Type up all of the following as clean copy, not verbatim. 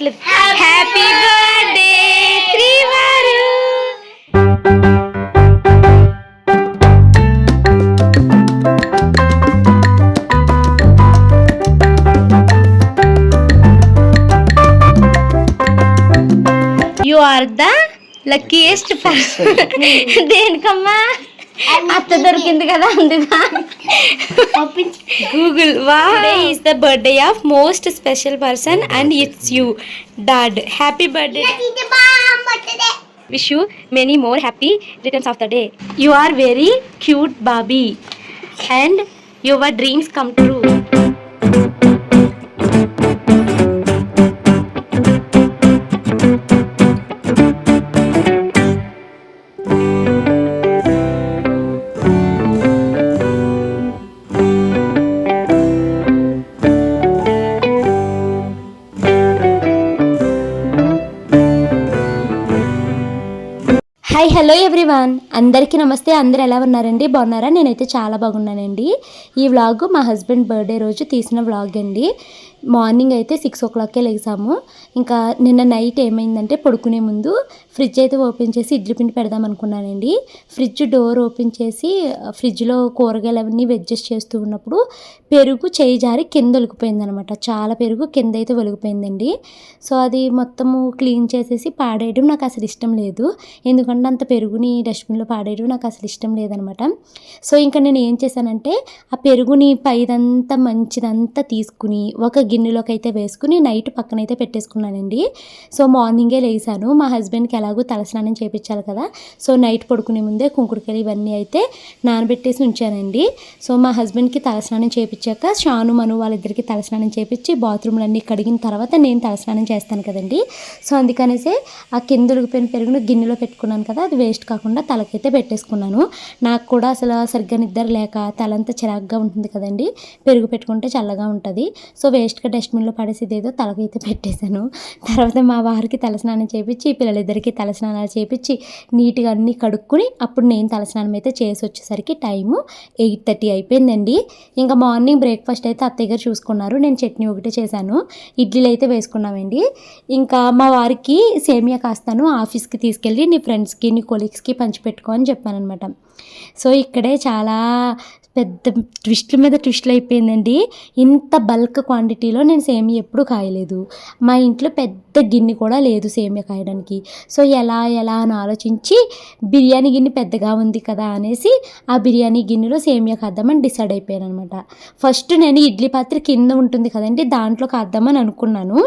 Happy birthday శ్రీవారు. You are the luckiest person. దేనికమ్మా? అత్త దొరికింది కదా అందుగా. Google. Today is the birthday of most special person and it's you dad. Happy birthday. Wish you many more happy returns of the day. You are very cute Bobby and your dreams come true. Hi hello everyone, అందరికీ నమస్తే. అందరు ఎలా ఉన్నారండి? బాగున్నారా? నేనైతే చాలా బాగున్నానండి. ఈ వ్లాగ్ మా హస్బెండ్ బర్త్డే రోజు తీసిన వ్లాగ్ అండి. మార్నింగ్ అయితే 6 o'clockకే లేసాము. ఇంకా నిన్న నైట్ ఏమైందంటే పడుకునే ముందు ఫ్రిడ్జ్ అయితే ఓపెన్ చేసి ఇడ్లీ పిండి పెడదాం అనుకున్నానండి. ఫ్రిడ్జ్ డోర్ ఓపెన్ చేసి ఫ్రిడ్జ్లో కూరగాయలు అవన్నీ వెడ్జెస్ చేస్తూ ఉన్నప్పుడు పెరుగు చేయి జారి కింద ఒలిగిపోయింది అనమాట. చాలా పెరుగు కింద అయితే ఒలిగిపోయిందండి. సో అది మొత్తము క్లీన్ చేసేసి పాడేయడం నాకు అసలు ఇష్టం లేదు. ఎందుకంటే అంత పెరుగుని డస్ట్బిన్లో పాడేయడం నాకు అసలు ఇష్టం లేదనమాట. సో ఇంకా నేను ఏం చేశానంటే ఆ పెరుగుని పైదంతా మంచిదంతా తీసుకుని ఒక గిన్నెలోకి అయితే వేసుకుని నైట్ పక్కనైతే పెట్టేసుకున్నానండి. సో మార్నింగే లేసాను. మా హస్బెండ్కి ఎలాగో తలస్నానం చేయించాలి కదా. సో నైట్ పడుకునే ముందే కుంకుడుకాయలు ఇవన్నీ అయితే నానబెట్టేసి ఉంచానండి. సో మా హస్బెండ్కి తలస్నానం చేయించాక షాను మను వాళ్ళిద్దరికి తలస్నానం చేయించి బాత్రూమ్లన్నీ కడిగిన తర్వాత నేను తలస్నానం చేస్తాను కదండి. సో అందుకనేసి ఆ కింద ఉడికిపోయిన పెరుగును గిన్నెలో పెట్టుకున్నాను కదా, అది వేస్ట్ కాకుండా తలకైతే పెట్టేసుకున్నాను. నాకు కూడా అసలు సరిగ్గా నిద్ర లేక తలంతా చిరాగ్గా ఉంటుంది కదండి. పెరుగు పెట్టుకుంటే చల్లగా ఉంటుంది. సో వేస్ట్గా డస్ట్బిన్లో పడేసేది ఏదో తలకైతే పెట్టేశాను. తర్వాత మా వారికి తలస్నానం చేయించి పిల్లలిద్దరికీ తలస్నానాలు చేయించి నీట్గా అన్నీ కడుక్కుని అప్పుడు నేను తలస్నానం అయితే చేసి వచ్చేసరికి టైము 8:30 అయిపోయిందండి. ఇంకా మార్నింగ్ బ్రేక్ఫాస్ట్ అయితే అత్తయ్య గారు చూసుకున్నారు. నేను చట్నీ ఒకటే చేశాను. ఇడ్లీలు అయితే వేసుకున్నామండి. ఇంకా మా వారికి సేమియా కాస్తాను ఆఫీస్కి తీసుకెళ్ళి నీ ఫ్రెండ్స్కి నీ కొలీగ్స్కి పంచిపెట్టుకో అని చెప్పానమాట. సో ఇక్కడే చాలా పెద్ద ట్విస్ట్ల మీద ట్విస్ట్లు అయిపోయిందండి. ఇంత బల్క్ క్వాంటిటీలో నేను సేమియా ఎప్పుడు కాయలేదు. మా ఇంట్లో పెద్ద గిన్నె కూడా లేదు సేమియా కాయడానికి. సో ఎలా అని ఆలోచించి బిర్యానీ గిన్నె పెద్దగా ఉంది కదా అనేసి ఆ బిర్యానీ గిన్నెలో సేమియా కాద్దామని డిసైడ్ అయిపోయాను అనమాట. ఫస్ట్ నేను ఇడ్లీ పాత్ర కింద ఉంటుంది కదండి, దాంట్లో కాద్దామని అనుకున్నాను.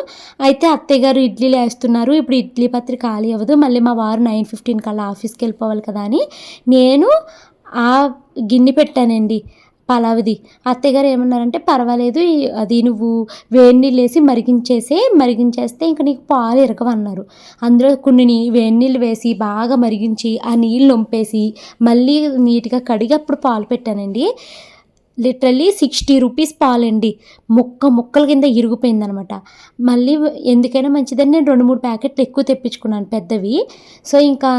అయితే అత్తయ్య గారు ఇడ్లీలు వేస్తున్నారు. ఇప్పుడు ఇడ్లీ పాత్ర ఖాళీ అవ్వదు, మళ్ళీ మా వారు 9:15 కల్లా ఆఫీస్కి వెళ్ళిపోవాలి కదా అని నేను ఆ గిన్నె పెట్టానండి పలావ్ది. అత్తయ్యగారు ఏమన్నారంటే పర్వాలేదు అది నువ్వు వేడి నీళ్ళు వేసి మరిగించేస్తే ఇంకా నీకు పాలు ఇరగవన్నారు. అందులో కొన్ని వేడి నీళ్ళు వేసి బాగా మరిగించి ఆ నీళ్ళు వంపేసి మళ్ళీ నీట్గా కడిగి అప్పుడు పాలు పెట్టానండి. లిటరల్లీ 60 రూపీస్ పాలండి. ముక్కల కింద ఇరిగిపోయిందనమాట. మళ్ళీ ఎందుకైనా మంచిదని నేను 2-3 ప్యాకెట్లు ఎక్కువ తెప్పించుకున్నాను పెద్దవి. సో ఇంకా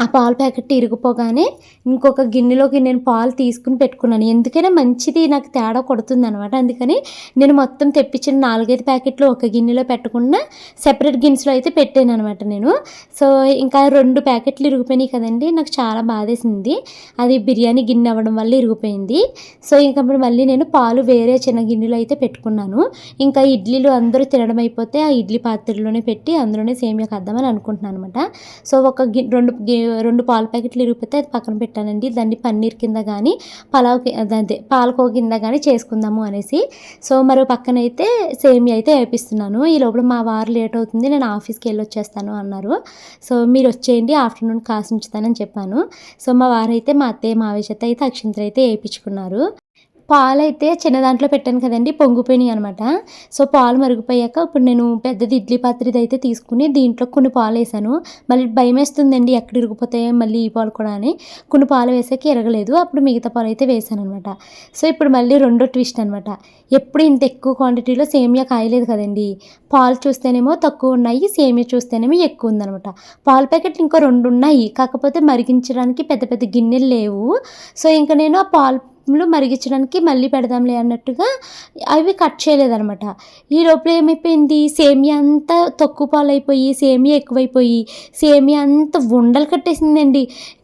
ఆ పాలు ప్యాకెట్ ఇరిగిపోగానే ఇంకొక గిన్నెలోకి నేను పాలు తీసుకుని పెట్టుకున్నాను. ఎందుకైనా మంచిది, నాకు తేడా కొడుతుంది అనమాట. అందుకని నేను మొత్తం తెప్పించిన 4-5 ప్యాకెట్లు ఒక గిన్నెలో పెట్టకుండా సెపరేట్ గిన్నెలో అయితే పెట్టాను అనమాట నేను. సో ఇంకా 2 ప్యాకెట్లు ఇరిగిపోయినాయి కదండి, నాకు చాలా బాధేసింది. అది బిర్యానీ గిన్నె అవ్వడం వల్ల ఇరిగిపోయింది. సో ఇంకా మళ్ళీ నేను పాలు వేరే చిన్న గిన్నెలో అయితే పెట్టుకున్నాను. ఇంకా ఇడ్లీలు అందరూ తినడం అయిపోతే ఆ ఇడ్లీ పాత్రలోనే పెట్టి అందులోనే సేమియా కద్దామని అనుకుంటున్నాను అనమాట. సో ఒక 2 పాల ప్యాకెట్లు ఇరిగిపోతే అది పక్కన పెట్టానండి. దాన్ని పన్నీర్ కింద కానీ అదే పాలకో కింద కానీ చేసుకుందాము అనేసి. సో మరో పక్కన అయితే సేమియా అయితే వేపిస్తున్నాను. ఈ లోపల మా వారు లేట్ అవుతుంది, నేను ఆఫీస్కి వెళ్ళి వచ్చేస్తాను అన్నారు. సో మీరు వచ్చేయండి, ఆఫ్టర్నూన్ కాసు ఉంచుతానని చెప్పాను. సో మా వారు అయితే మా అత్తయ్య మావి చేత అయితే అక్షింతలు అయితే వేయించుకున్నారు. పాలు అయితే చిన్న దాంట్లో పెట్టాను కదండి, పొంగిపోయినాయి అనమాట. సో పాలు మరిగిపోయాక ఇప్పుడు నేను పెద్దది ఇడ్లీ పాత్రది అయితే తీసుకుని దీంట్లో కొన్ని పాలు వేసాను. మళ్ళీ భయం వేస్తుందండి ఎక్కడ ఇరిగిపోతాయో మళ్ళీ ఈ పాలు కూడా అని. కొన్ని పాలు వేసాక ఇరగలేదు, అప్పుడు మిగతా పాలు అయితే వేసాను అనమాట. సో ఇప్పుడు మళ్ళీ రెండో ట్విస్ట్ అనమాట. ఎప్పుడు ఇంత ఎక్కువ క్వాంటిటీలో సేమియా కాయలేదు కదండి. పాలు చూస్తేనేమో తక్కువ ఉన్నాయి, సేమియా చూస్తేనేమో ఎక్కువ ఉందనమాట. పాల ప్యాకెట్లు ఇంకో 2 ఉన్నాయి, కాకపోతే మరిగించడానికి పెద్ద పెద్ద గిన్నెలు లేవు. సో ఇంకా నేను ఆ పాలు పప్పులు మరిగించడానికి మళ్ళీ పెడదాంలే అన్నట్టుగా అవి కట్ చేయలేదనమాట. ఈ లోపల ఏమైపోయింది, సేమియా అంతా తక్కువ పాలైపోయి, సేమియా ఎక్కువైపోయి, సేమియా అంతా ఉండలు కట్టేసిందండి.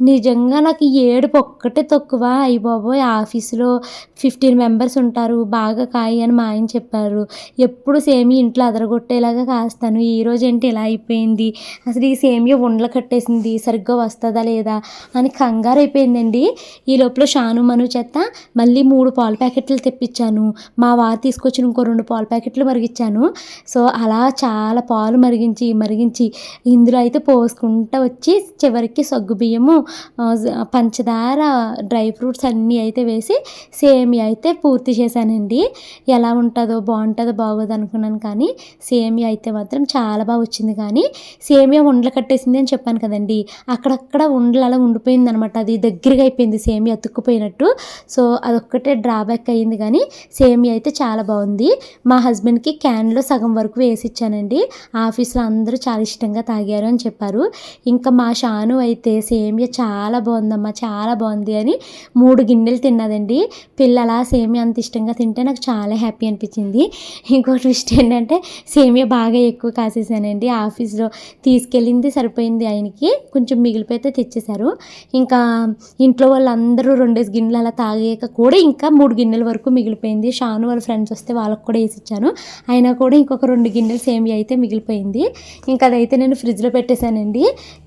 నిజంగా నాకు ఏడుపు ఒక్కటే తక్కువ. అయ్య బాబోయ్! ఆఫీస్‌లో 15 మెంబర్స్ ఉంటారు. బాగా కాయి అని మా ఆయన చెప్పారు. ఎప్పుడు సేమియా ఇంట్లో అదరగొట్టేలాగా కాస్తాను. ఈరోజు ఏంటి ఇలా అయిపోయింది, అసలు ఈ సేమియా ఉండలు కట్టేసింది, సరిగ్గా వస్తుందా లేదా అని కంగారు అయిపోయిందండి. ఈ లోపల షాను మను చేత మళ్ళీ 3 పాల ప్యాకెట్లు తెప్పించాను. మా వారు తీసుకొచ్చిన ఇంకో 2 పాల ప్యాకెట్లు మరిగించాను. సో అలా చాలా పాలు మరిగించి ఇందులో అయితే పోసుకుంటూ వచ్చి చివరికి సగ్గుబియ్యము, పంచదార, డ్రై ఫ్రూట్స్ అన్నీ అయితే వేసి సేమియా అయితే పూర్తి చేశానండి. ఎలా ఉంటుందో, బాగుంటుందో బాగోదు అనుకున్నాను, కానీ సేమియా అయితే మాత్రం చాలా బాగా వచ్చింది. కానీ సేమియా ఉండలు కట్టేసింది అని చెప్పాను కదండి, అక్కడక్కడ ఉండలు అలా ఉండిపోయిందనమాట. అది దగ్గరగా అయిపోయింది సేమియా అతుక్కుపోయినట్టు. సో అదొక్కటే డ్రాబ్యాక్ అయ్యింది, కానీ సేమియా అయితే చాలా బాగుంది. మా హస్బెండ్కి క్యాన్లో సగం వరకు వేసి ఇచ్చానండి. ఆఫీస్లో అందరూ చాలా ఇష్టంగా తాగారు అని చెప్పారు. ఇంకా మా షాను అయితే సేమియా చాలా బాగుందమ్మా, చాలా బాగుంది అని 3 గిన్నెలు తిన్నదండి. పిల్లల సేమియా అంత ఇష్టంగా తింటే నాకు చాలా హ్యాపీ అనిపించింది. ఇంకో ట్విస్ట్ ఏంటంటే సేమియా బాగా ఎక్కువ కాసేసానండి. ఆఫీస్లో తీసుకెళ్ళింది సరిపోయింది, ఆయనకి కొంచెం మిగిలిపోతే తెచ్చేశారు. ఇంకా ఇంట్లో వాళ్ళందరూ 2 గిన్నెలు అలా తాగాక కూడా ఇంకా 3 గిన్నెల వరకు మిగిలిపోయింది. షాను వాళ్ళ ఫ్రెండ్స్ వస్తే వాళ్ళకి కూడా వేసి ఇచ్చాను. అయినా కూడా ఇంకొక 2 గిన్నెలు సేమియా అయితే మిగిలిపోయింది. ఇంకా అదైతే నేను ఫ్రిడ్జ్లో పెట్టేశానండి.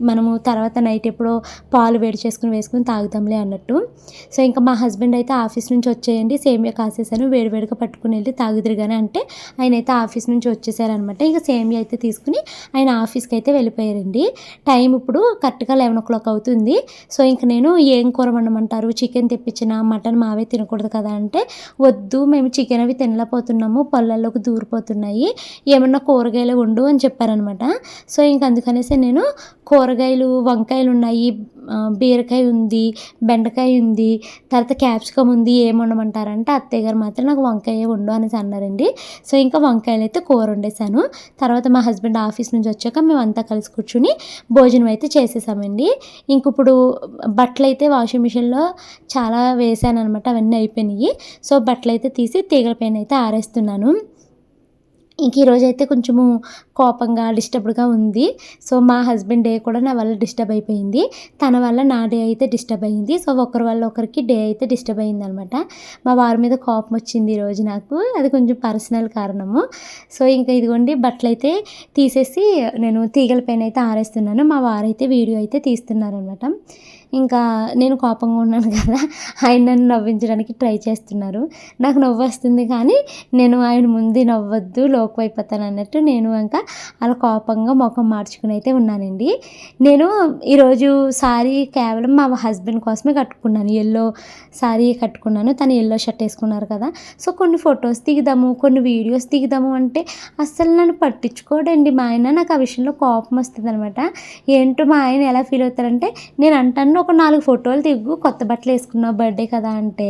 మనము తర్వాత నైట్ ఎప్పుడో పాలు వేడి వేసుకుని తాగుతాంలే అన్నట్టు. సో ఇంకా మా హస్బెండ్ అయితే ఆఫీస్ నుంచి వచ్చేయండి, సేమియా కాసేసాను, వేడివేడిగా పట్టుకుని వెళ్ళి తాగుదురుగానే అంటే ఆయన అయితే ఆఫీస్ నుంచి వచ్చేసారనమాట. ఇంకా సేమియా అయితే తీసుకుని ఆయన ఆఫీస్కి అయితే వెళ్ళిపోయారండి. టైం ఇప్పుడు కరెక్ట్గా 11 o'clock అవుతుంది. సో ఇంక నేను ఏం కూర వండమంటారు, చికెన్ తెప్పించిన, మటన్ మావే తినకూడదు కదా అంటే, వద్దు మేము చికెన్ అవి తినలేకపోతున్నాము, పళ్ళల్లోకి దూరిపోతున్నాయి, ఏమన్నా కూరగాయలు వండు అని చెప్పారనమాట. సో ఇంక అందుకనేసి నేను కూరగాయలు, వంకాయలు ఉన్నాయి, బీరకాయ ఉంది, బెండకాయ ఉంది, తర్వాత క్యాప్సికమ్ ఉంది, ఏం వండమంటారంటే అత్తయ్య గారు మాత్రం నాకు వంకాయ వండు అనేసి అన్నారండి. సో ఇంకా వంకాయలు అయితే కూర వండేసాను. తర్వాత మా హస్బెండ్ ఆఫీస్ నుంచి వచ్చాక మేమంతా కలిసి కూర్చుని భోజనం అయితే చేసేసామండి. ఇంక ఇప్పుడు బట్టలు అయితే వాషింగ్ మిషన్లో చాలా వేసాను అనమాట, అవన్నీ అయిపోయినాయి. సో బట్టలు అయితే తీసి తీగల పైన అయితే ఆరేస్తున్నాను. ఇంక ఈరోజు అయితే కొంచెము కోపంగా, డిస్టర్బ్డ్గా ఉంది. సో మా హస్బెండ్ డే కూడా నా వల్ల డిస్టర్బ్ అయిపోయింది, తన వల్ల నా డే అయితే డిస్టర్బ్ అయింది. సో ఒకరి వల్ల ఒకరికి డే అయితే డిస్టర్బ్ అయింది అనమాట. మా వారి మీద కోపం వచ్చింది ఈరోజు నాకు, అది కొంచెం పర్సనల్ కారణము. సో ఇంకా ఇదిగోండి బట్టలు అయితే తీసేసి నేను తీగల పైన అయితే ఆరేస్తున్నాను. మా వారైతే వీడియో అయితే తీస్తున్నారనమాట. ఇంకా నేను కోపంగా ఉన్నాను కదా, ఆయన నన్ను నవ్వించడానికి ట్రై చేస్తున్నారు. నాకు నవ్వు వస్తుంది, కానీ నేను ఆయన ముందు నవ్వొద్దు, లోకు అయిపోతాను అన్నట్టు నేను ఇంకా అలా కోపంగా ముఖం మార్చుకుని అయితే ఉన్నానండి. నేను ఈరోజు సారీ కేవలం మా హస్బెండ్ కోసమే కట్టుకున్నాను. ఎల్లో సారీ కట్టుకున్నాను, తను ఎల్లో షర్ట్ వేసుకున్నారు కదా. సో కొన్ని ఫొటోస్ దిగుదాము, కొన్ని వీడియోస్ దిగుదాము అంటే అస్సలు నన్ను పట్టించుకోడండి మా ఆయన. నాకు ఆ విషయంలో కోపం వస్తుంది అనమాట. ఏంటో మా ఆయన ఎలా ఫీల్ అవుతారంటే, నేను అంటాను ఒక 4 ఫోటోలు దిగు, కొత్త బట్టలు వేసుకున్నావు బర్త్డే కదా అంటే,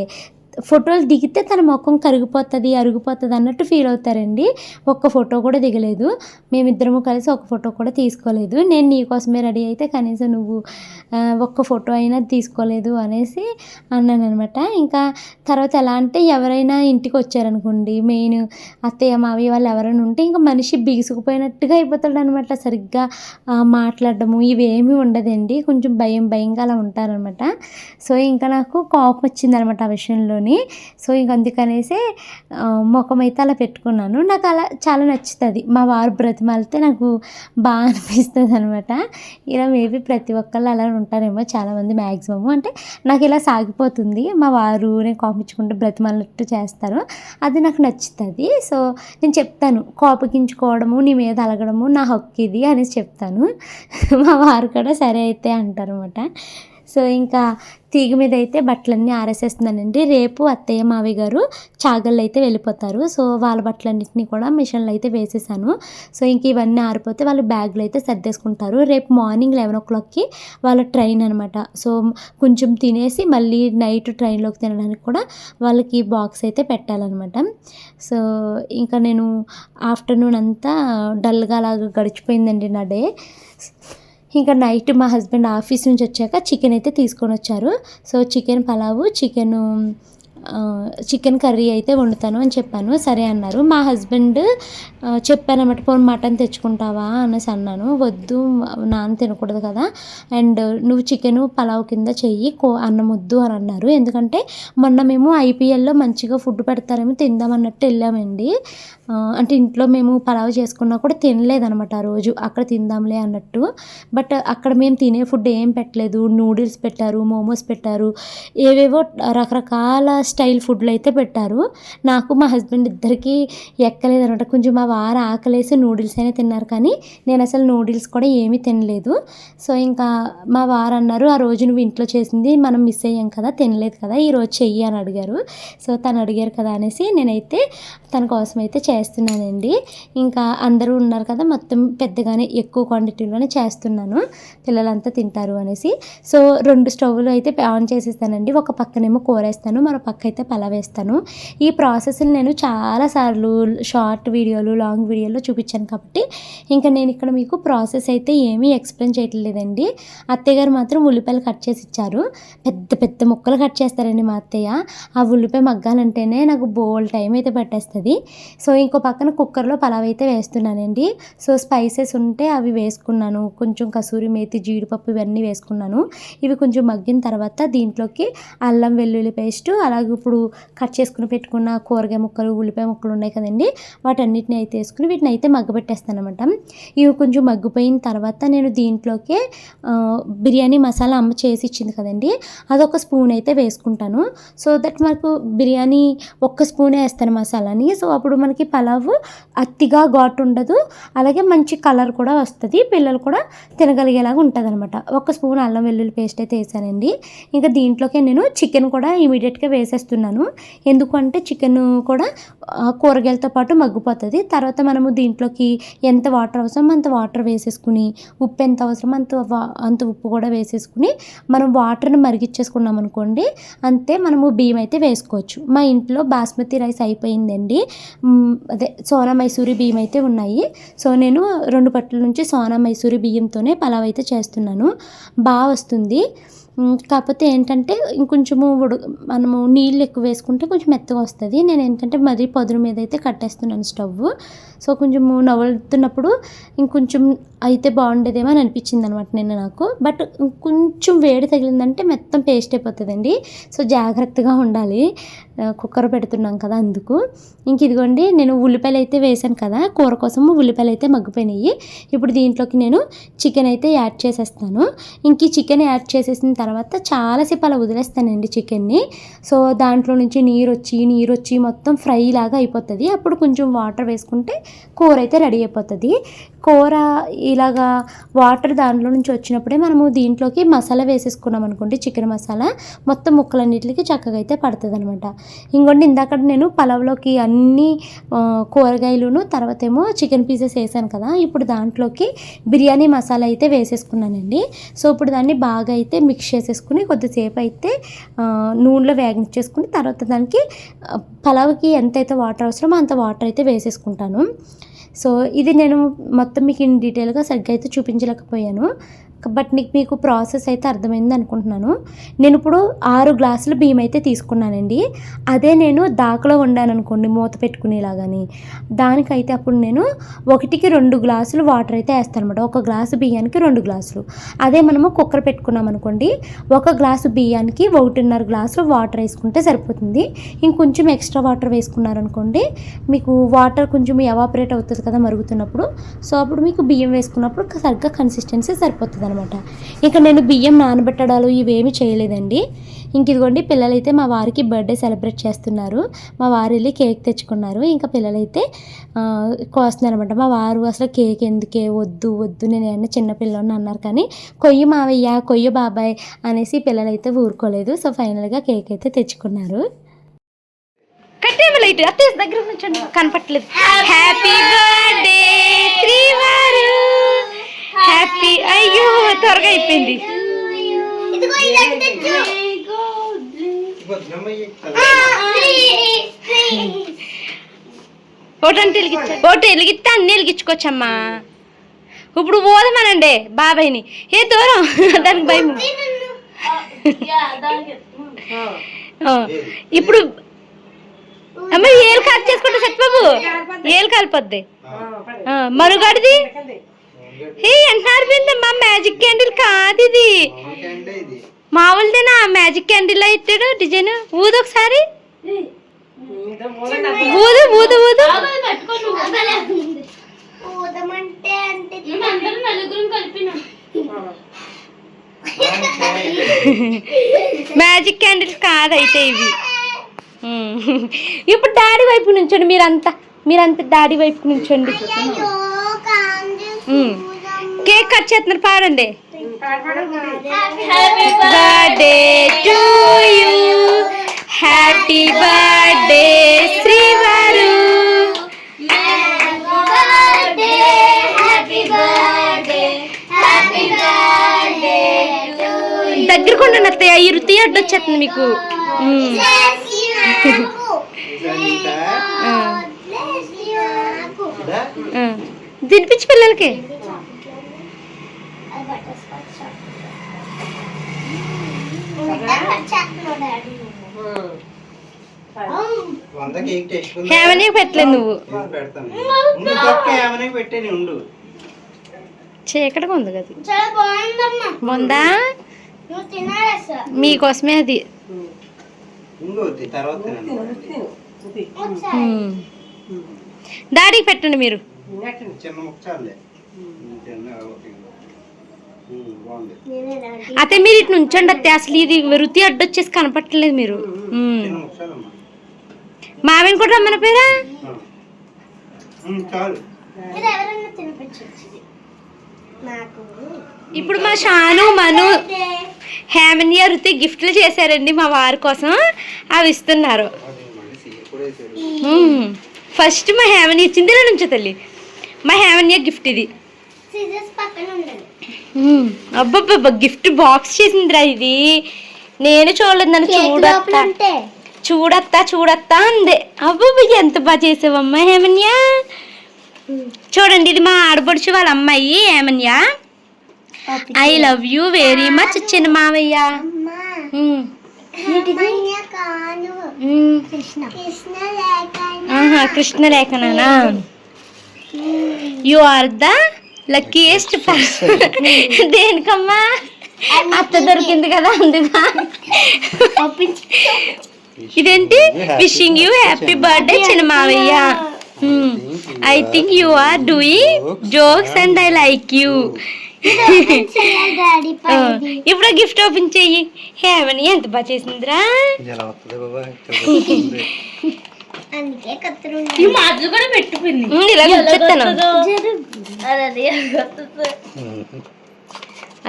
ఫోటోలు దిగితే తన ముఖం కరిగిపోతుంది, అరిగిపోతుంది అన్నట్టు ఫీల్ అవుతారండి. ఒక్క ఫోటో కూడా దిగలేదు, మేమిద్దరము కలిసి ఒక ఫోటో కూడా తీసుకోలేదు. నేను నీ కోసమే రెడీ అయితే కనీసం నువ్వు ఒక్క ఫోటో అయినా తీసుకోలేదు అనేసి అన్నాను అనమాట. ఇంకా తర్వాత ఎలా అంటే, ఎవరైనా ఇంటికి వచ్చారనుకోండి, మెయిన్ అత్తయ్య మావయ్య వాళ్ళు ఎవరైనా ఉంటే ఇంకా మనిషి బిగుసుకుపోయినట్టుగా అయిపోతాడు అనమాట. సరిగ్గా మాట్లాడడము ఇవేమీ ఉండదండి, కొంచెం భయంగా అలా ఉంటారనమాట. సో ఇంకా నాకు కోపం వచ్చిందనమాట ఆ విషయంలో. సో ఇంక అందుకనేసి ముఖం అయితే అలా పెట్టుకున్నాను. నాకు అలా చాలా నచ్చుతుంది, మా వారు బ్రతిమాలితే నాకు బాగా అనిపిస్తుంది అనమాట. ఇలా మేబీ ప్రతి ఒక్కళ్ళు అలా ఉంటారేమో చాలామంది, మ్యాక్సిమము. అంటే నాకు ఇలా సాగిపోతుంది, మా వారు నేను కోపించుకుంటే బ్రతిమాలినట్టు చేస్తారు, అది నాకు నచ్చుతుంది. సో నేను చెప్తాను, కోపగించుకోవడము, నీ మీద అలగడము నా హక్కు ఇది అనేసి చెప్తాను. మా వారు కూడా సరే అయితే అంటారు అనమాట. సో ఇంకా తీగ మీద అయితే బట్టలన్నీ ఆరేసేస్తున్నానండి. రేపు అత్తయ్య మావయ్య గారు చాగళ్ళు అయితే వెళ్ళిపోతారు. సో వాళ్ళ బట్టలన్నింటినీ కూడా మిషన్లో అయితే వేసేసాను. సో ఇంక ఇవన్నీ ఆరిపోతే వాళ్ళు బ్యాగ్లో అయితే సర్దేసుకుంటారు. రేపు మార్నింగ్ 11 o'clockకి వాళ్ళ ట్రైన్ అనమాట. సో కొంచెం తినేసి మళ్ళీ నైట్ ట్రైన్లోకి తినడానికి కూడా వాళ్ళకి బాక్స్ అయితే పెట్టాలన్నమాట. సో ఇంకా నేను ఆఫ్టర్నూన్ అంతా డల్గా అలాగా గడిచిపోయిందండి నా డే. ఇంకా నైట్ మా హస్బెండ్ ఆఫీస్ నుంచి వచ్చాక చికెన్ అయితే తీసుకొని వచ్చారు. So chicken pulao, chicken chicken curry అయితే వండుతాను అని చెప్పాను. సరే అన్నారు. మా హస్బెండ్ చెప్పానమాట, పోనీ మటన్ తెచ్చుకుంటావా అనేసి అన్నాను. వద్దు, నాన్న తినకూడదు కదా, అండ్ నువ్వు చికెన్ పలావ్ కింద చెయ్యి, అన్నం వద్దు అని అన్నారు. ఎందుకంటే మొన్న మేము ఐపీఎల్లో మంచిగా ఫుడ్ పెడతారేమో తిందామన్నట్టు వెళ్ళామండి. అంటే ఇంట్లో మేము పలావ్ చేసుకున్నా కూడా తినలేదనమాట ఆ రోజు. అక్కడ తిందాంలే అన్నట్టు. బట్ అక్కడ మేము తినే ఫుడ్ ఏం పెట్టలేదు. నూడిల్స్ పెట్టారు, మోమోస్ పెట్టారు, ఏవేవో రకరకాల స్టైల్ ఫుడ్లు అయితే పెట్టారు. నాకు మా హస్బెండ్ ఇద్దరికి ఎక్కలేదనమాట. కొంచెం మా వారు ఆకలేసి నూడిల్స్ అయినా తిన్నారు, కానీ నేను అసలు నూడిల్స్ కూడా ఏమీ తినలేదు. సో ఇంకా మా వారు అన్నారు, ఆ రోజు నువ్వు ఇంట్లో చేసింది మనం మిస్ అయ్యాం కదా, తినలేదు కదా, ఈరోజు చెయ్యి అని అడిగారు. సో తను అడిగారు కదా అనేసి నేనైతే తన కోసం అయితే చేస్తున్నానండి. ఇంకా అందరూ ఉన్నారు కదా, మొత్తం పెద్దగానే ఎక్కువ క్వాంటిటీలోనే చేస్తున్నాను, పిల్లలంతా తింటారు అనేసి. సో 2 స్టవ్లు అయితే ఆన్ చేసేస్తానండి. ఒక పక్కనేమో కూర వేస్తాను, మరో పక్క అయితే పలావ్ వేస్తాను. ఈ ప్రాసెస్ని నేను చాలాసార్లు షార్ట్ వీడియోలు, లాంగ్ వీడియోలో చూపించాను కాబట్టి ఇంకా నేను ఇక్కడ మీకు ప్రాసెస్ అయితే ఏమీ ఎక్స్ప్లెయిన్ చేయట్లేదండి. అత్తయ్య గారు మాత్రం ఉల్లిపాయలు కట్ చేసి ఇచ్చారు. పెద్ద పెద్ద ముక్కలు కట్ చేస్తారండి మా అత్తయ్య. ఆ ఉల్లిపాయ మగ్గాలంటేనే నాకు బోల్ టైం అయితే పట్టేస్తుంది. సో ఇంకో పక్కన కుక్కర్లో పలావ్ అయితే వేస్తున్నానండి. సో స్పైసెస్ ఉంటే అవి వేసుకున్నాను, కొంచెం కసూరి మేతి, జీడిపప్పు ఇవన్నీ వేసుకున్నాను. ఇవి కొంచెం మగ్గిన తర్వాత దీంట్లోకి అల్లం వెల్లుల్లి పేస్ట్, అలాగే ఇప్పుడు కట్ చేసుకుని పెట్టుకున్న కూరగాయ ముక్కలు, ఉల్లిపాయ ముక్కలు ఉన్నాయి కదండి, వాటన్నిటిని అయితే వేసుకుని వీటిని అయితే మగ్గబెట్టేస్తాను అనమాట. ఇవి కొంచెం మగ్గిపోయిన తర్వాత నేను దీంట్లోకి బిర్యానీ మసాలా అమ్మ చేసి ఇచ్చింది కదండి, అదొక స్పూన్ అయితే వేసుకుంటాను. సో దట్ మనకు బిర్యానీ ఒక్క స్పూనే వేస్తాను మసాలాని. సో అప్పుడు మనకి పలావ్ అతిగా ఘాటు ఉండదు, అలాగే మంచి కలర్ కూడా వస్తుంది, పిల్లలు కూడా తినగలిగేలాగా ఉంటుంది అనమాట. ఒక స్పూన్ అల్లం వెల్లుల్లి పేస్ట్ అయితే వేసానండి. ఇంకా దీంట్లోకి నేను చికెన్ కూడా ఇమీడియట్గా వేసేస్తున్నాను. ఎందుకంటే చికెన్ కూడా కూరగాయలతో పాటు మగ్గిపోతుంది. తర్వాత మనము దీంట్లోకి ఎంత వాటర్ అవసరం అంత వాటర్ వేసేసుకుని, ఉప్పు ఎంత అవసరం అంత ఉప్పు కూడా వేసేసుకుని మనం వాటర్ని మరిగిచ్చేసుకున్నాం అనుకోండి, అంతే మనము బియ్యం అయితే వేసుకోవచ్చు. మా ఇంట్లో బాస్మతి రైస్ అయిపోయిందండి, అదే సోనా మైసూరి బియ్యం అయితే ఉన్నాయి. సో నేను 2 పట్ల నుంచి సోనా మైసూరి బియ్యంతోనే పలావ్ అయితే చేస్తున్నాను. బాగా వస్తుంది. కాకపోతే ఏంటంటే ఇంకొంచెము మనము నీళ్ళు ఎక్కువ వేసుకుంటే కొంచెం మెత్తగా వస్తుంది. నేను ఏంటంటే మరీ పొదురు మీద అయితే కట్టేస్తున్నాను స్టవ్. సో కొంచెము నవ్వులుతున్నప్పుడు ఇంకొంచెం అయితే బాగుండేదేమో అని అనిపించింది అనమాట నిన్న నాకు. బట్ కొంచెం వేడి తగిలిందంటే మొత్తం పేస్ట్ అయిపోతుందండి. సో జాగ్రత్తగా ఉండాలి, కుక్కర్ పెడుతున్నాం కదా అందుకు. ఇంక ఇదిగోండి నేను ఉల్లిపాయలు అయితే వేసాను కదా, కూర కోసము ఉల్లిపాయలు అయితే మగ్గిపోయినాయి. ఇప్పుడు దీంట్లోకి నేను చికెన్ అయితే యాడ్ చేసేస్తాను. ఇంక ఈ చికెన్ యాడ్ చేసేసిన తర్వాత చాలాసేపు అలా వదిలేస్తానండి చికెన్ని. సో దాంట్లో నుంచి నీరు వచ్చి మొత్తం ఫ్రై లాగా అయిపోతుంది. అప్పుడు కొంచెం వాటర్ వేసుకుంటే కూర అయితే రెడీ అయిపోతుంది. కూర ఇలాగా వాటర్ దాంట్లో నుంచి వచ్చినప్పుడే మనము దీంట్లోకి మసాలా వేసేసుకున్నాం అనుకోండి, చికెన్ మసాలా మొత్తం ముక్కలన్నిటికి చక్కగా అయితే పడుతుంది అనమాట. ఇంకోండి ఇందాక నేను పలావ్లోకి అన్ని కూరగాయలును తర్వాత ఏమో చికెన్ పీసెస్ వేసాను కదా, ఇప్పుడు దాంట్లోకి బిర్యానీ మసాలా అయితే వేసేసుకున్నానండి. సో ఇప్పుడు దాన్ని బాగా అయితే మిక్స్ చేసేసుకుని కొద్దిసేపు అయితే నూనెలో వేగనిచ్చేసుకుని తర్వాత దానికి పలావ్కి ఎంతైతే వాటర్ అవసరమో అంత వాటర్ అయితే వేసేసుకుంటాను. సో ఇది నేను మొత్తం మీకు ఇన్ డీటెయిల్గా సరిగ్గా అయితే చూపించలేకపోయాను, బట్ మీకు ప్రాసెస్ అయితే అర్థమైంది అనుకుంటున్నాను. నేను ఇప్పుడు 6 గ్లాసులు బియ్యం అయితే తీసుకున్నానండి. అదే నేను దాకలో వండాను అనుకోండి మూత పెట్టుకునేలాగాని, దానికైతే అప్పుడు నేను 1కి 2 గ్లాసులు వాటర్ అయితే వేస్తాను అనమాట. 1 గ్లాసు బియ్యానికి 2 గ్లాసులు. అదే మనము కుక్కర్ పెట్టుకున్నాం అనుకోండి, 1 గ్లాసు బియ్యానికి 1.5 గ్లాసులు వాటర్ వేసుకుంటే సరిపోతుంది. ఇంకొంచెం ఎక్స్ట్రా వాటర్ వేసుకున్నారనుకోండి, మీకు వాటర్ కొంచెం ఎవాపరేట్ అవుతుంది కదా మరుగుతున్నప్పుడు. సో అప్పుడు మీకు బియ్యం వేసుకున్నప్పుడు సరిగ్గా కన్సిస్టెన్సీ సరిపోతుంది అనమాట. ఇంకా నేను బియ్యం నానబెట్టడాలు ఇవేమీ చేయలేదండి. ఇంక ఇదిగోండి పిల్లలైతే మా వారికి బర్త్డే సెలబ్రేట్ చేస్తున్నారు. మా వారు వెళ్ళి కేక్ తెచ్చుకున్నారు. ఇంకా పిల్లలైతే కోస్తున్నారు అనమాట. మా వారు అసలు కేక్ ఎందుకే, వద్దు నేను ఏమన్నా చిన్నపిల్లని అన్నారు, కానీ కొయ్యి మావయ్య, కొయ్యి బాబాయ్ అనేసి పిల్లలైతే ఊరుకోలేదు. సో ఫైనల్గా కేక్ అయితే తెచ్చుకున్నారు. కట్టేవలైట్ అత్తయ్య దగ్గర నుంచి కనపట్లేదు. హ్యాపీ బర్త్డే శ్రీవారు, హ్యాపీ, అయ్యో త్వరగా అయిపోయింది. ఒకటి వెలిగిస్తే అన్నీ వెలిగించుకోవచ్చమ్మా. ఇప్పుడు పోదామనండి బాబాయ్ని, ఏ దూరం దానికి భయం. ఇప్పుడు అమ్మ ఏలు కాల్ చేసుకుంటే సత్యబాబు ఏలు కాలిపోద్ది. మరుగడిది ఎంత ఆరిపోయిందమ్మా, మ్యాజిక్ క్యాండిల్ కాదు ఇది, మామూలుదేనా? మ్యాజిక్ క్యాండిల్ ఇట్టాడు డిజైన్. ఊదు ఒకసారి, ఊదు ఊదు ఊదు. మ్యాజిక్ క్యాండిల్స్ కాదైతే ఇవి. ఇప్పుడు డాడీ వైపు నుంచండి, మీరంతా డాడీ వైపు నుంచండి. కేక్ కట్ చేస్తున్నారు, పాడండి. Birthday to you, happy birthday శ్రీవారు, దగ్గర కొండ అత్తయ్య, ఈ రుతి అడ్డొచ్చేస్తుంది మీకు. తినిపించి పిల్లలకి. హేమనీ పెట్టలేదు నువ్వు, చీకటిగా ఉంది కదా. బాగుందా? మీకోసమే అది. డాడీకి పెట్టండి మీరు. అతే మీరు ఇటు నుంచండి అత్తే, అసలు ఇది వృత్తి అడ్డొచ్చేసి కనపట్టలేదు మీరు. మావిని కూడా రమ్మన పేరా. ఇప్పుడు మా షాను, మను, హేమన్య, రుతి గిఫ్ట్లు చేశారండి మా వారి కోసం, అవి ఇస్తున్నారు. ఫస్ట్ మా హేమన్య ఇచ్చింది, ఇలా నుంచో తల్లి. మా హేమన్య గిఫ్ట్ ఇది. అబ్బబ్బబ్బా, గిఫ్ట్ బాక్స్ చేసిందిరా ఇది. నేను చూడలేదు, నన్ను చూడత్తా అందే. అబ్బబ్బా, ఎంత బాగా చేసావమ్మా హేమన్య. చూడండి, ఇది మా ఆడపడుచు వాళ్ళ అమ్మాయి Hemanya. I love you very much చిన్న మావయ్య. Krishna Lekhana. You are the luckiest person. దేనికమ్మా? అత్త దొరికింది కదా అందుగా. ఇదేంటి? విషింగ్ యూ హ్యాపీ బర్త్డే చిన్న మావయ్య. I think you are doing jokes and I like you. ఇప్పుడు గిఫ్ట్ ఓపెన్ చెయ్యి. హేమని ఎంత బాగా చేసిందిరా.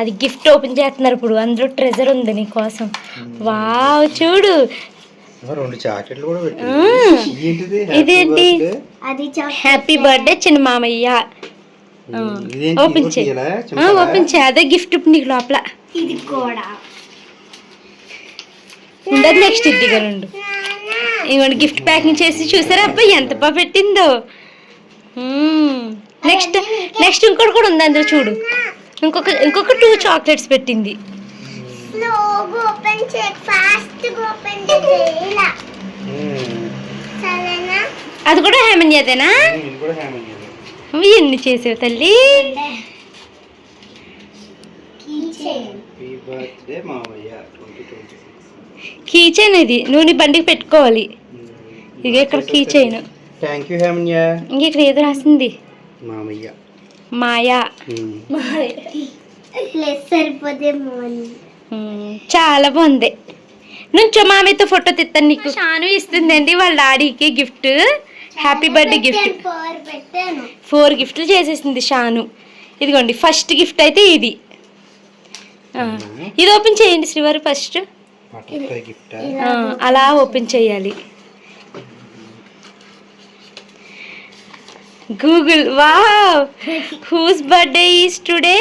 అది గిఫ్ట్ ఓపెన్ చేస్తున్నారు ఇప్పుడు. అందులో ట్రెజర్ ఉంది నీ కోసం. వావ్, చూడు. ఇదేంటి? హ్యాపీ బర్త్డే చిన్న మామయ్య. ఓపెన్ చేయి. అదే గిఫ్ట్ నీకు లోపల. ఇది కూడా ఉండదు. నెక్స్ట్ ఇదిగా నుండు. ఇంకోటి గిఫ్ట్ ప్యాకింగ్ చేసి చూసారా అబ్బాయి ఎంత బాగా పెట్టిందో. నెక్స్ట్ ఇంకోటి కూడా ఉంది అందులో చూడు. ఇంకొక 2 చాక్లెట్స్ పెట్టింది. అది కూడా హేమన్యదేనా? ఎన్ని చేసావు తల్లి. కీ చైన్ ఇది, నువ్వు నీ బండికి పెట్టుకోవాలి. ఇది ఇక్కడ కీ చైన్. ఇక్కడ ఏదో రాసింది మాయా. చాలా బాగుంది. నుంచో మామయ్యతో ఫోటో తిత్తాను నీకు. షాను ఇస్తుందండి వాళ్ళ డాడీకి గిఫ్ట్, హ్యాపీ బర్త్డే గిఫ్ట్. 4 గిఫ్ట్లు చేసేసింది షాను. ఇదిగోండి ఫస్ట్ గిఫ్ట్ అయితే ఇది. ఇది ఓపెన్ చేయండి శ్రీవారు ఫస్ట్. అలా ఓపెన్ చేయాలి. Google. Wow, whose birthday is today?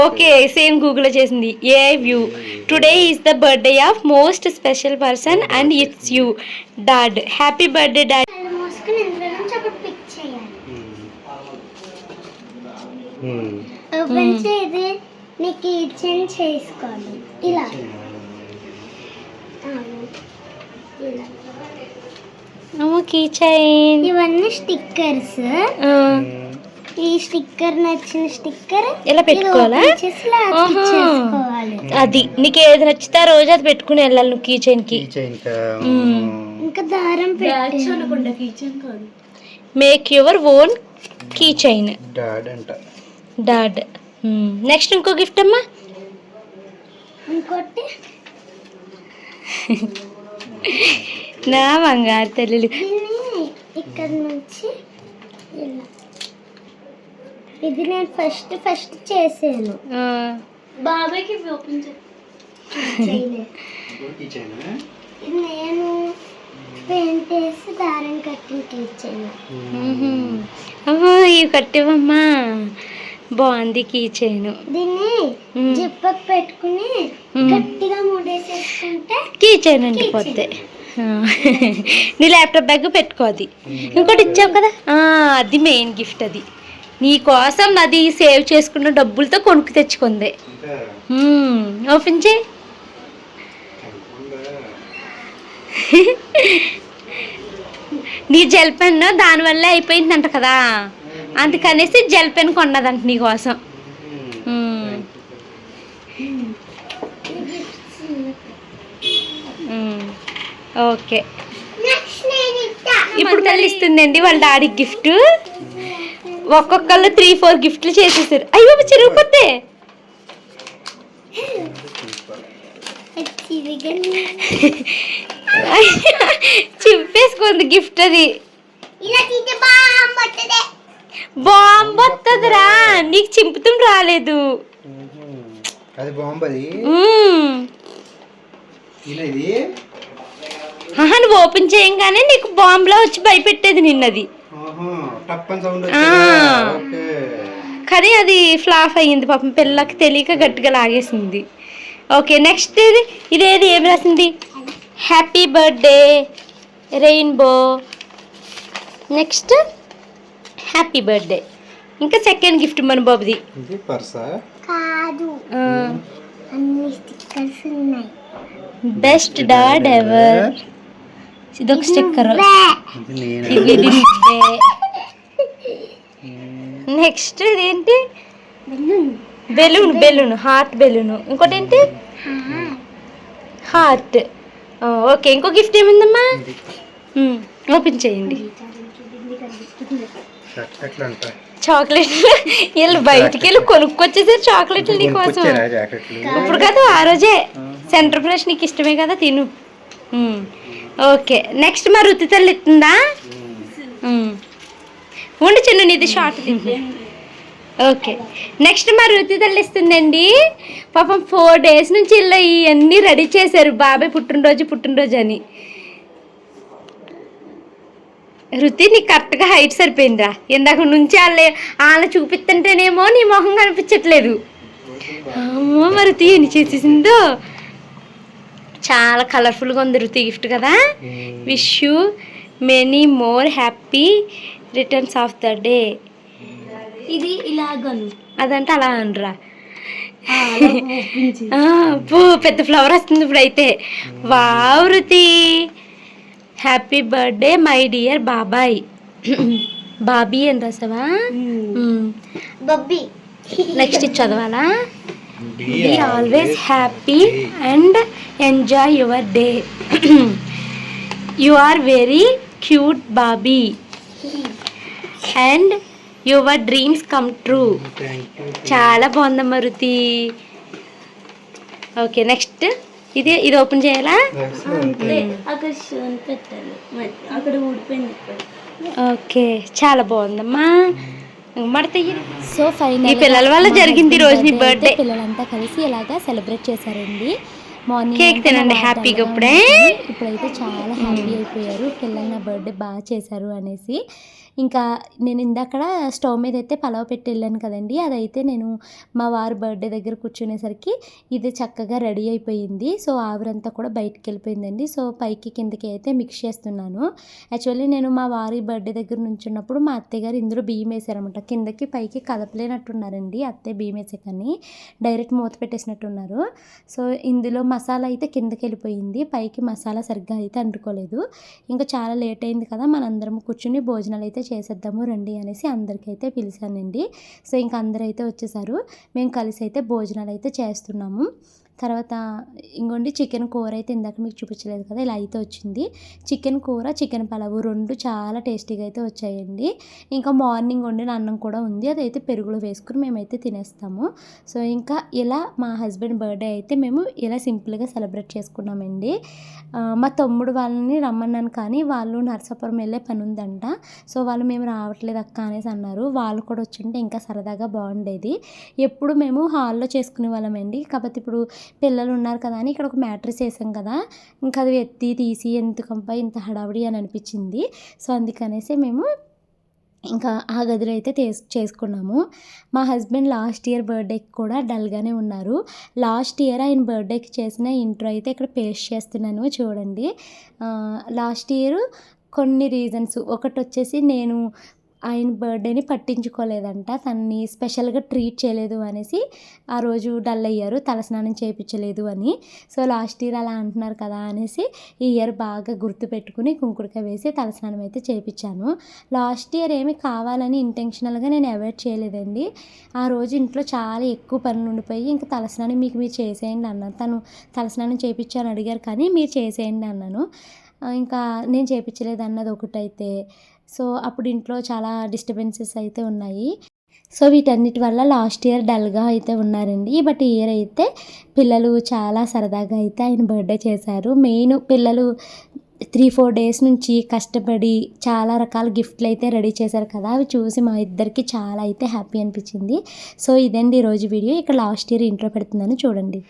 Okay, same Google చేసింది. A view today is the birthday of most special person and it's you dad. Happy birthday dad. Key chain. ఇవన్నీ stickers. ఈ sticker నచ్చిన sticker ఇలా పెట్టుకోవాలా? అది నీకు ఏది నచ్చితే ఆ రోజు అది పెట్టుకుని వెళ్ళాలి నువ్వు కీ చైన్ కి. ఇంకా దారం పెట్టుకుంటా. కీ చైన్ కాదు, make your own key chain. Dad. Next ఇంకో గిఫ్ట్ అమ్మా. ఇంకోటి నా బంగారు తల్లి. ఇక్కడ నుంచి ఇలా. ఇది నేను ఫస్ట్ చేసాను. బాబాయ్కి ఓపెన్ నేను పెయింట్ వేసి దారం కట్టి ఇచ్చాను. ఇవి కట్టివమ్మా, బాగుంది కీ చైన్. దీన్ని జిప్పకు పెట్టుకుని గట్టిగా ముడేసేసుకుంటే కీ చైన్ అండిపోతే. నీ ల్యాప్టాప్ బ్యాగ్ పెట్టుకోది. ఇంకోటి ఇచ్చావు కదా, అది మెయిన్ గిఫ్ట్. అది నీ కోసం అది సేవ్ చేసుకున్న డబ్బులతో కొనుక్కు తెచ్చుకుంది. ఓపెన్ చేయి. నీ జెల్ పెన్ దానివల్ల అయిపోయిందంట కదా, అందుకనేసి జెల్ పెన్ కొన్నదంట నీ కోసం. ఓకే, ఇప్పుడు తెలుస్తుందండి వాళ్ళ డాడీకి గిఫ్ట్. ఒక్కొక్కళ్ళు 3-4 గిఫ్ట్లు చేసేసారు. అయ్యో చిరిగిపోతే. చింపేసుకుంది గిఫ్ట్. అది బాంబు వస్తుందిరా, నీకు చింపుతం రాలేదు. నువ్వు ఓపెన్ చేయంగానే నీకు బాంబులా వచ్చి భయపెట్టేది నిన్నది. కానీ అది ఫ్లాప్ అయ్యింది పాపం, పిల్లకి తెలియక గట్టిగా లాగేసింది. ఓకే, నెక్స్ట్ ఇదేది ఏం రాసింది? Happy birthday rainbow. Next happy birthday. ఇంకా సెకండ్ గిఫ్ట్ మన బాబుది. Best dad ever. ఇదొక స్టిక్కర్. నెక్స్ట్ ఇదేంటి? Balloon heart balloon. ఇంకోటి ఏంటి? హార్ట్. ఓకే, ఇంకో గిఫ్ట్ ఏముందమ్మా? ఓపెన్ చేయండి. చాక్లెట్లు. వీళ్ళు బయటికి వెళ్ళి కొనుక్కొచ్చేసారు చాక్లెట్లు నీకోసం. ఇప్పుడు కదా, ఆ రోజే సెంటర్ ఫ్రెష్ నీకు ఇష్టమే కదా, తిను. ఓకే, నెక్స్ట్ మా రుతి తల్లి ఇస్తుందా? ఉండి చిన్న నీది షార్ట్ తింది. ఓకే, నెక్స్ట్ మా రుతి తల్లి ఇస్తుందండి. పాపం 4 days నుంచి ఇలా ఇవన్నీ రెడీ చేశారు బాబాయ్ పుట్టినరోజు అని. రుతి నీకు కరెక్ట్గా హైట్ సరిపోయిందిరా. ఇందాక నుంచి వాళ్ళ చూపిస్తుంటేనేమో నీ మొహం కనిపించట్లేదు. అమ్మో మా రుతి ఎన్ని చేసేసిందో. చాలా కలర్ఫుల్గా ఉంది రుతి గిఫ్ట్ కదా. Wish you many more happy returns of the day. ఇది ఇలాగను, అదంటే అలా అనరా. పెద్ద ఫ్లవర్ వస్తుంది ఇప్పుడైతే. Wow Ruthi, happy birthday my dear బాబాయ్. బాబీ అని రాసావా? నెక్స్ట్ చదవాలా? Be always happy and enjoy your day. You are very cute Bobby and your dreams come true. చాలా బాగుందమ్మా రుతి. ఓకే, నెక్స్ట్ ఇది ఓపెన్ చేయాలా? అక్కడ ఊడిపోయింది. ఓకే, చాలా బాగుందమ్మా. సో ఫైనల్ ఈ పిల్లల వల్ల జరిగింది ఈ రోజు నీ బర్త్డే. పిల్లలంతా కలిసి ఇలాగా సెలబ్రేట్ చేశారండి. మార్నింగ్ కేక్ తినండి హ్యాపీగా. ఇప్పుడైతే చాలా హ్యాపీ అయిపోయారు పిల్లలు నా బర్త్డే బాగా చేశారు అనేసి. ఇంకా నేను ఇందాకడ స్టవ్ మీద అయితే పలావ్ పెట్టి వెళ్ళాను కదండి, అదైతే నేను మా వారి బర్త్డే దగ్గర కూర్చునేసరికి ఇది చక్కగా రెడీ అయిపోయింది. సో ఆవిరంతా కూడా బయటికి వెళ్ళిపోయిందండి. సో పైకి కిందకి అయితే మిక్స్ చేస్తున్నాను. యాక్చువల్లీ నేను మా వారి బర్త్డే దగ్గర నుంచున్నప్పుడు మా అత్తయ్య గారు ఇందులో బియ్యం వేసారనమాట. కిందకి పైకి కదపలేనట్టున్నారండి అత్తయ్య, బియ్యం వేసే కానీ డైరెక్ట్ మూత పెట్టేసినట్టున్నారు. సో ఇందులో మసాలా అయితే కిందకి వెళ్ళిపోయింది, పైకి మసాలా సరిగ్గా అయితే అంటుకోలేదు. ఇంకా చాలా లేట్ అయింది కదా, మనందరం కూర్చుని భోజనాలు అయితే చేసేద్దాము రండి అనేసి అందరికైతే పిలిచానండి. సో ఇంకా అందరూ అయితే వచ్చేసారు. మేము కలిసి అయితే భోజనాలు అయితే చేస్తున్నాము. తర్వాత ఇంకోండి చికెన్ కూర అయితే ఇందాక మీకు చూపించలేదు కదా, ఇలా అయితే వచ్చింది. చికెన్ కూర, చికెన్ పలావు రెండు చాలా టేస్టీగా అయితే వచ్చాయండి. ఇంకా మార్నింగ్ వండిన అన్నం కూడా ఉంది, అదైతే పెరుగులో వేసుకుని మేమైతే తినేస్తాము. సో ఇంకా ఇలా మా హస్బెండ్ బర్త్డే అయితే మేము ఇలా సింపుల్గా సెలబ్రేట్ చేసుకున్నామండి. మా తమ్ముడు వాళ్ళని రమ్మన్నాను కానీ వాళ్ళు నరసాపురం వెళ్ళే పని ఉందంట. సో వాళ్ళు మేము రావట్లేదు అక్క అనేసి అన్నారు. వాళ్ళు కూడా వచ్చింటే ఇంకా సరదాగా బాగుండేది. ఎప్పుడు మేము హాల్లో చేసుకునే వాళ్ళమండి, కాకపోతే ఇప్పుడు పిల్లలు ఉన్నారు కదా అని ఇక్కడ ఒక మ్యాట్రెస్ వేసాం కదా, ఇంకా అది ఎత్తి తీసి ఎందుకంపై ఇంత హడావిడి అని అనిపించింది. సో అందుకనేసి మేము ఇంకా ఆ గదిలో అయితే చేసుకున్నాము. మా హస్బెండ్ లాస్ట్ ఇయర్ బర్త్డేకి కూడా డల్గానే ఉన్నారు. లాస్ట్ ఇయర్ ఆయన బర్త్డేకి చేసిన ఇంట్రో అయితే ఇక్కడ పేస్ట్ చేస్తున్నాను చూడండి. లాస్ట్ ఇయర్ కొన్ని రీజన్స్, ఒకటి వచ్చేసి నేను ఆయన బర్త్డేని పట్టించుకోలేదంట, తనని స్పెషల్గా ట్రీట్ చేయలేదు అనేసి ఆ రోజు డల్ అయ్యారు, తలస్నానం చేయించలేదు అని. సో లాస్ట్ ఇయర్ అలా అంటున్నారు కదా అనేసి ఈ ఇయర్ బాగా గుర్తుపెట్టుకుని కుంకుడుకాయ వేసి తలస్నానం అయితే చేయించాను. లాస్ట్ ఇయర్ ఏమి కావాలని ఇంటెన్షనల్గా నేను అవాయిడ్ చేయలేదండి. ఆ రోజు ఇంట్లో చాలా ఎక్కువ పనులు ఉండిపోయి ఇంకా తలస్నానం మీరు చేసేయండి అన్నాను. తను తలస్నానం చేయించాను అడిగారు కానీ మీరు చేసేయండి అన్నాను. ఇంకా నేను చేయించలేదు అన్నది ఒకటైతే. సో అప్పుడు ఇంట్లో చాలా డిస్టర్బెన్సెస్ అయితే ఉన్నాయి. సో వీటన్నిటి వల్ల లాస్ట్ ఇయర్ డల్గా అయితే ఉన్నారండి. బట్ ఈ ఇయర్ అయితే పిల్లలు చాలా సరదాగా అయితే ఆయన బర్త్డే చేశారు. మెయిన్ పిల్లలు 3-4 డేస్ నుంచి కష్టపడి చాలా రకాల గిఫ్ట్లు అయితే రెడీ చేశారు కదా, అవి చూసి మా ఇద్దరికి చాలా అయితే హ్యాపీ అనిపించింది. సో ఇదండి ఈరోజు వీడియో. ఇక్కడ లాస్ట్ ఇయర్ ఇంట్రో పెడుతున్నాను చూడండి.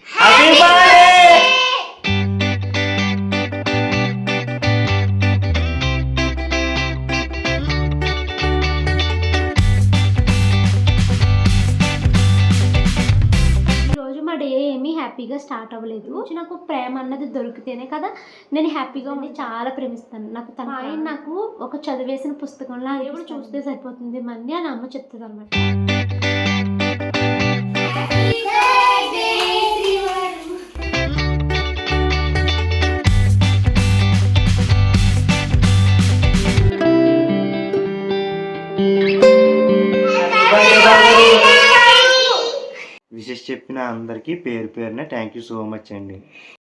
హ్యాపీగా స్టార్ట్ అవ్వలేదు. నాకు ప్రేమ అన్నది దొరికితేనే కదా నేను హ్యాపీగా ఉండి చాలా ప్రేమిస్తాను. నాకు తన ఆయన నాకు ఒక చదివేసిన పుస్తకంలో ఎప్పుడు చూస్తే సరిపోతుంది మళ్ళీ అని అమ్మ చెప్తుంది అనమాట. విషెస్ చెప్పిన అందరికీ పేరు పేరున థ్యాంక్ యూ సో మచ్ అండి.